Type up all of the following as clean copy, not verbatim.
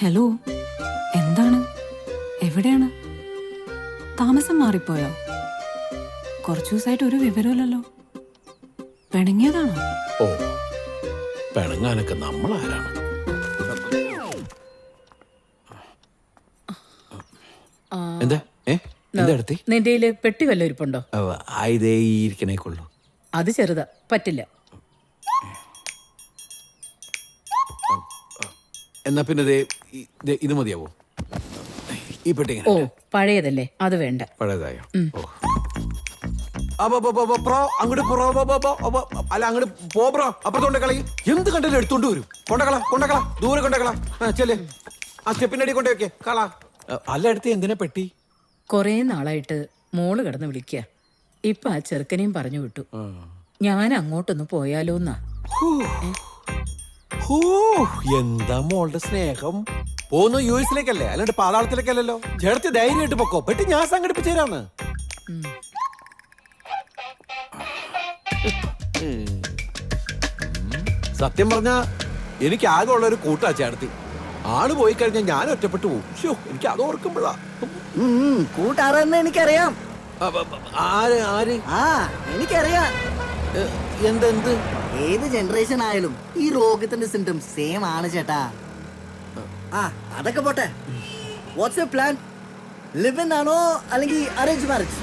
Hello, എന്താണ്? എവിടെയാണ്? താമസം മാറിപ്പോയോ? കുറച്ചു ദിവസമായിട്ട് ഒരു വിവരമില്ലല്ലോ. പിണങ്ങിയതാണോ? ഓ, പിണങ്ങാനൊക്കെ നമ്മൾ ആരാണ്? എന്താ എന്താ അടുത്തി നിന്റെ പെട്ടി വല്ല ഇരിപ്പുണ്ടോ? ഇതേ ഇരിക്കണേക്കുള്ളൂ. അത് ചെറുതാ, പറ്റില്ല. എന്നാ പിന്നെ ഇത് മതിയാവോ? ഈ പെട്ടി ഓ, പഴയതല്ലേ, അത് വേണ്ട. പഴയതായോ? ഓ, അങ്ങോട്ട് അല്ല, അങ്ങോട്ട് പോബ്രോ, അപ്പുറത്തോണ്ട് കളി. എന്ത് കണ്ടാലും എടുത്തോണ്ട് വരും. കൊണ്ടകള ദൂരെ കൊണ്ടകള. ചെല്ലേ, ആ സ്റ്റെപ്പിന്റെ അടി കൊണ്ടേ വെക്കേ കളാ. അല്ല, എടുത്ത് എന്തിനാ പെട്ടി? കൊറേ നാളായിട്ട് മോള് കിടന്ന് വിളിക്കുക. ഇപ്പൊ ആ ചെറുക്കനെയും പറഞ്ഞു വിട്ടു. ഞാൻ അങ്ങോട്ടൊന്ന് പോയാലോന്നാ. എന്താ മോളുടെ സ്നേഹം. പോന്നു യുഎസിലേക്കല്ലേ, അല്ലാണ്ട് പാതാളത്തിലേക്കല്ലല്ലോ. ചേർത്ത് ധൈര്യമായിട്ട് പൊക്കോ, പെട്ടി ഞാൻ സംഘടിപ്പിച്ചു തരാന്ന്. സത്യം പറഞ്ഞാ എനിക്ക് ആകെ ഉള്ള ഒരു കൂട്ടാ ചേർത്തി. ആള് പോയി കഴിഞ്ഞാൽ ഞാൻ ഒറ്റപ്പെട്ടു പോകും. എനിക്ക് അത് ഓർക്കുമ്പോഴാ. കൂട്ടാറെന്ന് എനിക്കറിയാം. ആര് ആര്? ആ, എനിക്കറിയാം. എന്ത് ഏത് ജനറേഷൻ ആയാലും ഈ രോഗത്തിന്റെ സിംറ്റംസ് സെയിം ആണ് ചേട്ടാ. ആ, അതൊക്കെ പോട്ടെ. What's your plan? Live in ആണോ അല്ലെങ്കിൽ അറേഞ്ച് മാരേജ്?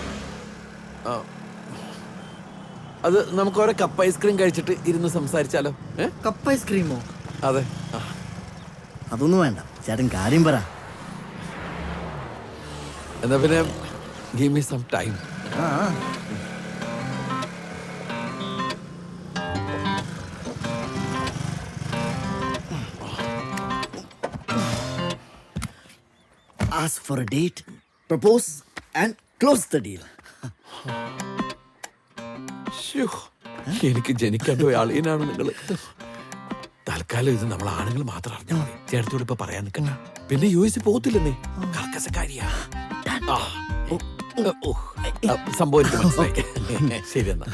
അത് നമുക്ക് ഓരോ കപ്പ് ഐസ്ക്രീം കഴിച്ചിട്ട് ഇരുന്ന് സംസാരിച്ചാലോ? കപ്പ് ഐസ്ക്രീമോ? അതെ. അതൊന്നും വേണ്ട ചേട്ടൻ, കാര്യം പറ. എന്നാ പിന്നെ give me some time. Ask for a date, propose and close the deal. എനിക്ക് ജനിക്കേണ്ട അളിയനാണ് നിങ്ങള്. തൽക്കാലം ഇത് നമ്മൾ ആണുങ്ങൾ മാത്രം അറിഞ്ഞാൽ മതി. ചേട്ടത്തോട് ഇപ്പൊ പറയാൻ നിൽക്കണ്ട. പിന്നെ യുഎസ് പോകത്തില്ലെന്നേ, കർക്കശക്കാരിയാ. സംഭവിച്ചു മനസ്സിലായി. ശരി എന്നാ,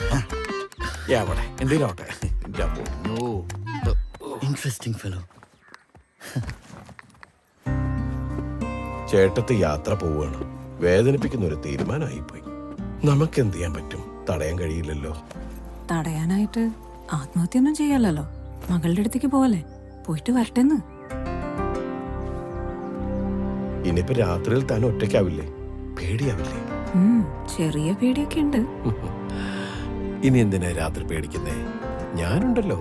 എവിടെ എന്തേലും ആവട്ടെ. Interesting fellow. ചേട്ടത്ത് യാത്ര പോവുകയാണ്. വേദനിപ്പിക്കുന്ന ഒരു തീരുമാനമായിപ്പോയി. നമുക്ക് എന്ത് ചെയ്യാൻ പറ്റും? തടയാൻ കഴിയില്ലല്ലോ. തടയാനായിട്ട് ആത്മഹത്യൊന്നും ചെയ്യല്ലോ. മകളുടെ അടുത്തേക്ക് പോവല്ലേ, പോയിട്ട് വരട്ടെന്ന്. ഇനിയിപ്പോ രാത്രിയിൽ താൻ ഒറ്റയ്ക്കാവില്ലേ? പേടിയാവില്ലേ? ചെറിയ പേടിയൊക്കെ ഉണ്ട്. ഇനി എന്തിനാ രാത്രി പേടിക്കുന്നേ? ഞാനുണ്ടല്ലോ.